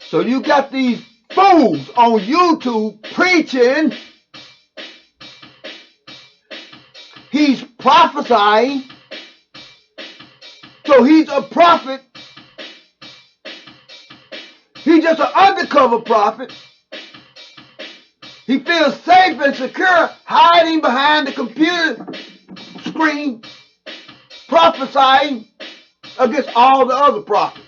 So you got these fools on YouTube preaching. He's prophesying. So he's a prophet. He's just an undercover prophet. He feels safe and secure hiding behind the computer screen, prophesying against all the other prophets.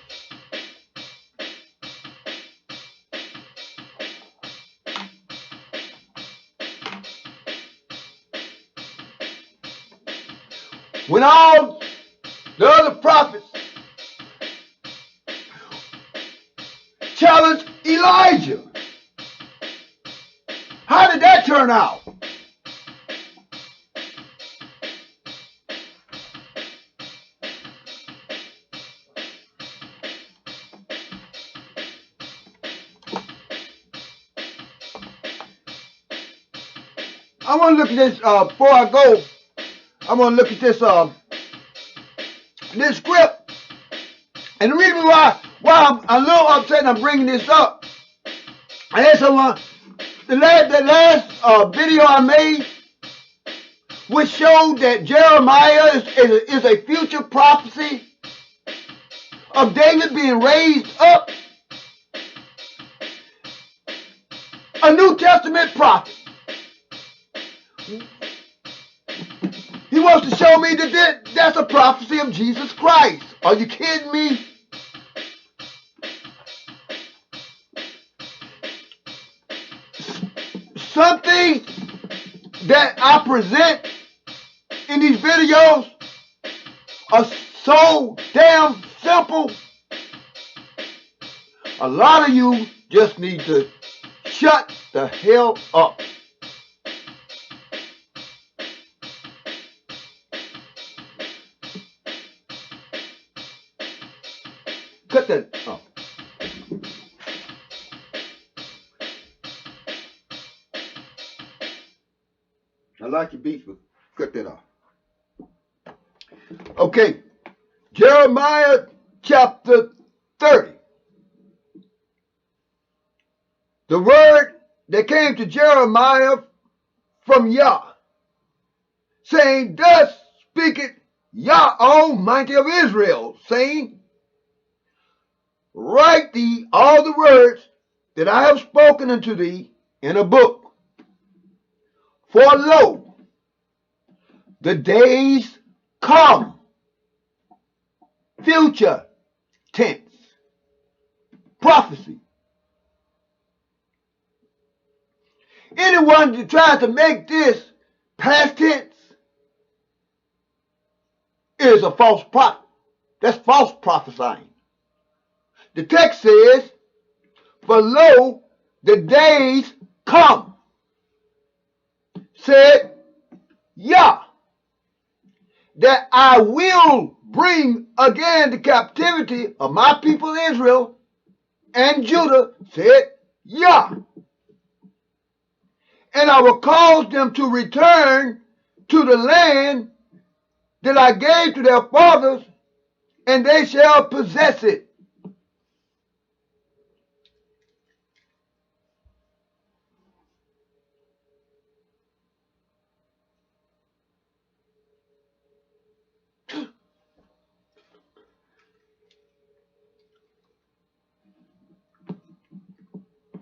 When all the other prophets challenged Elijah, how did that turn out? I want to look at this before I go. I want to look at this script, and the reason why I'm a little upset and I'm bringing this up. I had someone the last video I made, which showed that Jeremiah is a future prophecy of David being raised up, a New Testament prophet. He wants to show me that that's a prophecy of Jesus Christ. Are you kidding me? Something that I present in these videos are so damn simple. A lot of you just need to shut the hell up. Cut that off. I like your beef, but cut that off. Okay, Jeremiah chapter 30. The word that came to Jeremiah from Yah, saying, thus speaketh Yah Almighty of Israel, saying, write thee all the words that I have spoken unto thee in a book. For lo, the days come, future tense, prophecy. Anyone that tries to make this past tense is a false prophet. That's false prophesying. The text says, for lo, the days come, said Yah, that I will bring again the captivity of my people Israel and Judah, said Yah. And I will cause them to return to the land that I gave to their fathers, and they shall possess it.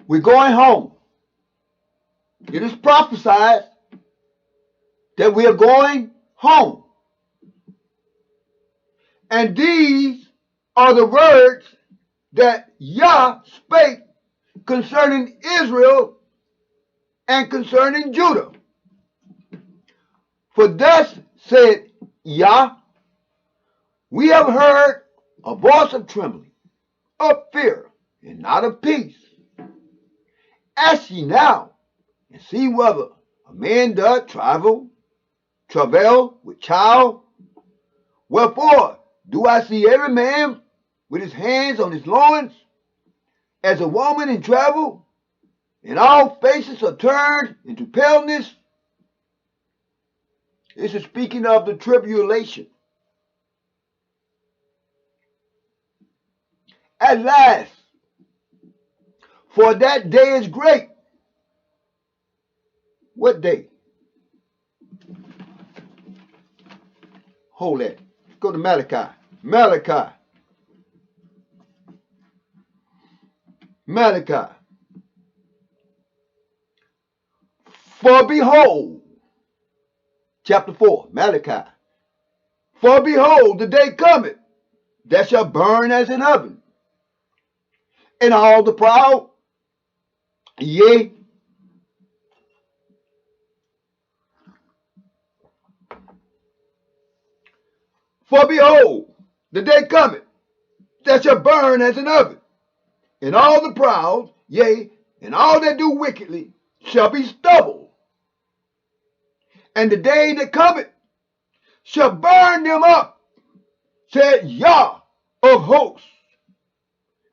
We're going home. It is prophesied that we are going home. And these are the words that Yah spake concerning Israel and concerning Judah. For thus said Yah, we have heard a voice of trembling, of fear, and not of peace. Ask ye now, and see whether a man doth travail with child. Wherefore do I see every man with his hands on his loins, as a woman in travail, and all faces are turned into paleness? This is speaking of the tribulation. At last, For that day is great. What day? Hold that. Let's go to Malachi. Malachi. Malachi. For behold, chapter 4, Malachi. For behold, the day cometh that shall burn as an oven, and all the proud, yea, for behold, the day cometh that shall burn as an oven, and all the proud, yea, and all that do wickedly shall be stubble. And the day that cometh shall burn them up, said Yah of hosts,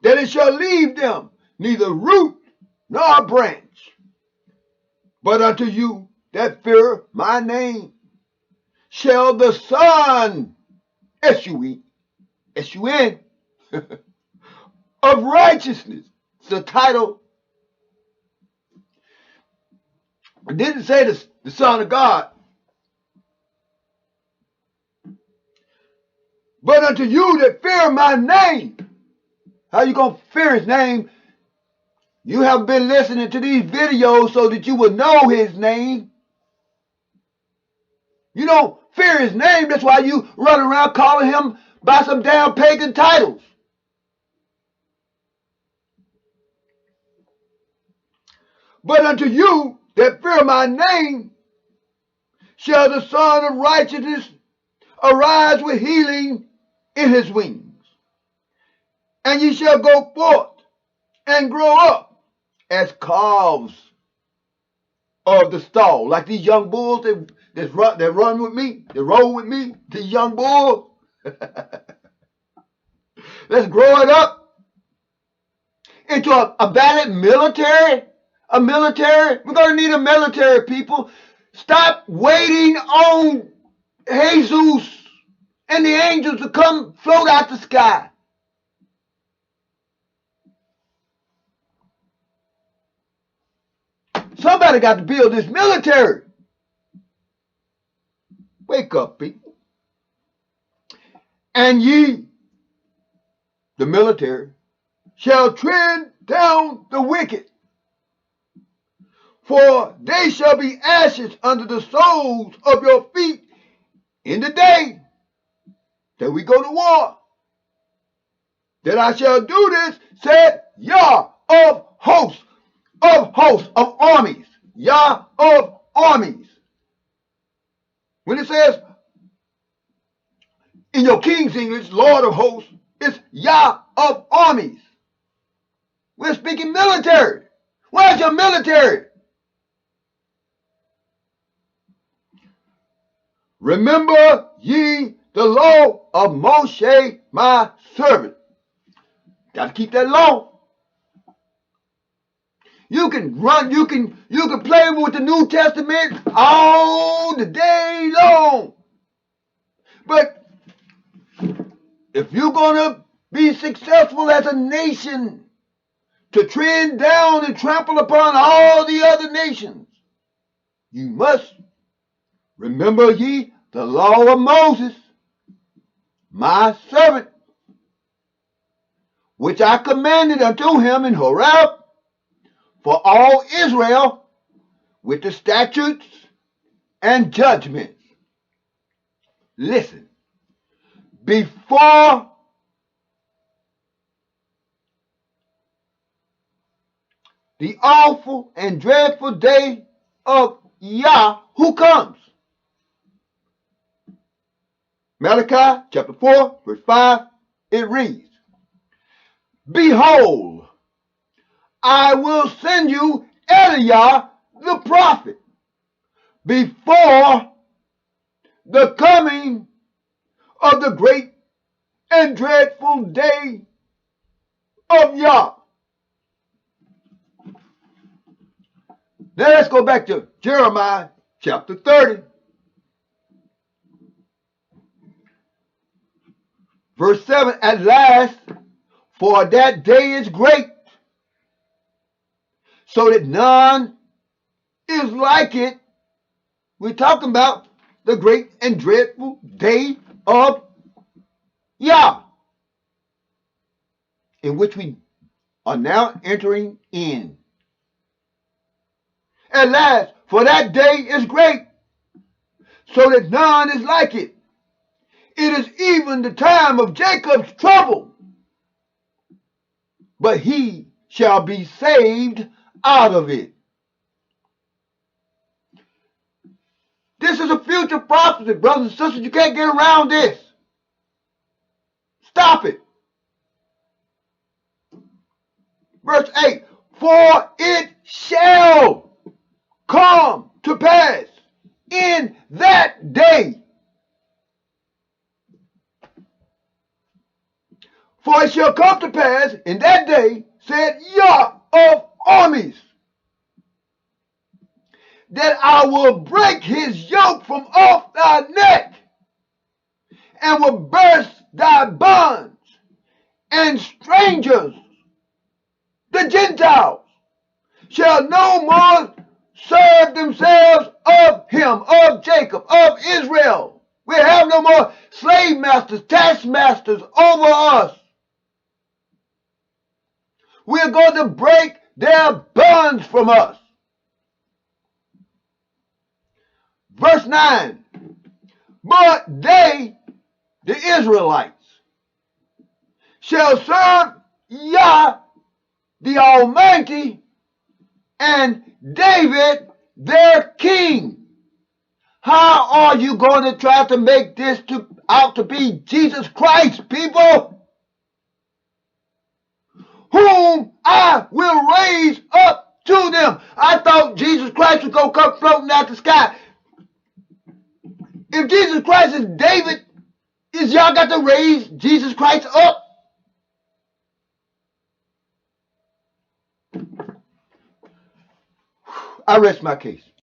that it shall leave them neither root nor branch. But unto you that fear my name shall the Son, S-U-E, S-U-N, of righteousness. It's the title. It didn't say the Son of God. But unto you that fear my name. How you going to fear his name? You have been listening to these videos so that you will know his name. You don't fear his name. That's why you run around calling him by some damn pagan titles. But unto you that fear my name shall the Son of righteousness arise with healing in his wings. And ye shall go forth and grow up as calves of the stall. Like these young bulls that run with me, that roll with me, these young bulls. Let's grow it up into a valid military. A military. We're going to need a military, people. Stop waiting on Jesus and the angels to come float out the sky. Somebody got to build this military. Wake up, people. And ye, the military, shall tread down the wicked, for they shall be ashes under the soles of your feet in the day that we go to war. That I shall do this, said Yah of hosts, of armies. Yah of armies. When it says in your King's English, Lord of hosts, it's Yah of armies. We're speaking military. Where's your military? Remember ye the law of Moshe, my servant. Got to keep that law. You can run, you can play with the New Testament all the day long. But if you're going to be successful as a nation, to tread down and trample upon all the other nations, you must remember ye the law of Moses, my servant, which I commanded unto him in Horeb for all Israel with the statutes and judgments. Listen, before the awful and dreadful day of Yah who comes. Malachi chapter 4 verse 5, it reads, behold, I will send you ELIYAHU the prophet before the coming of the great and dreadful day of Yah. Now let's go back to Jeremiah chapter 30. Verse 7, at last, for that day is great, so that none is like it. We're talking about the great and dreadful day of Yah, in which we are now entering in. At last, for that day is great, so that none is like it. It is even the time of Jacob's trouble, but he shall be saved out of it. This is a future prophecy, brothers and sisters. You can't get around this. Stop it. Verse 8, for it shall come to pass in that day. For it shall come to pass in that day, said Yah of armies, that I will break his yoke from off thy neck, and will burst thy bonds, and strangers, the Gentiles, shall no more serve themselves of him, of Jacob, of Israel. We have no more slave masters, taskmasters over us. We're going to break their bonds from us. Verse 9, but they, the Israelites, shall serve Yah the Almighty and David their king. How are you going to try to make this out to be Jesus Christ, people? Whom I will raise up to them. I thought Jesus Christ was going to come floating out the sky. If Jesus Christ is David, is y'all got to raise Jesus Christ up? I rest my case.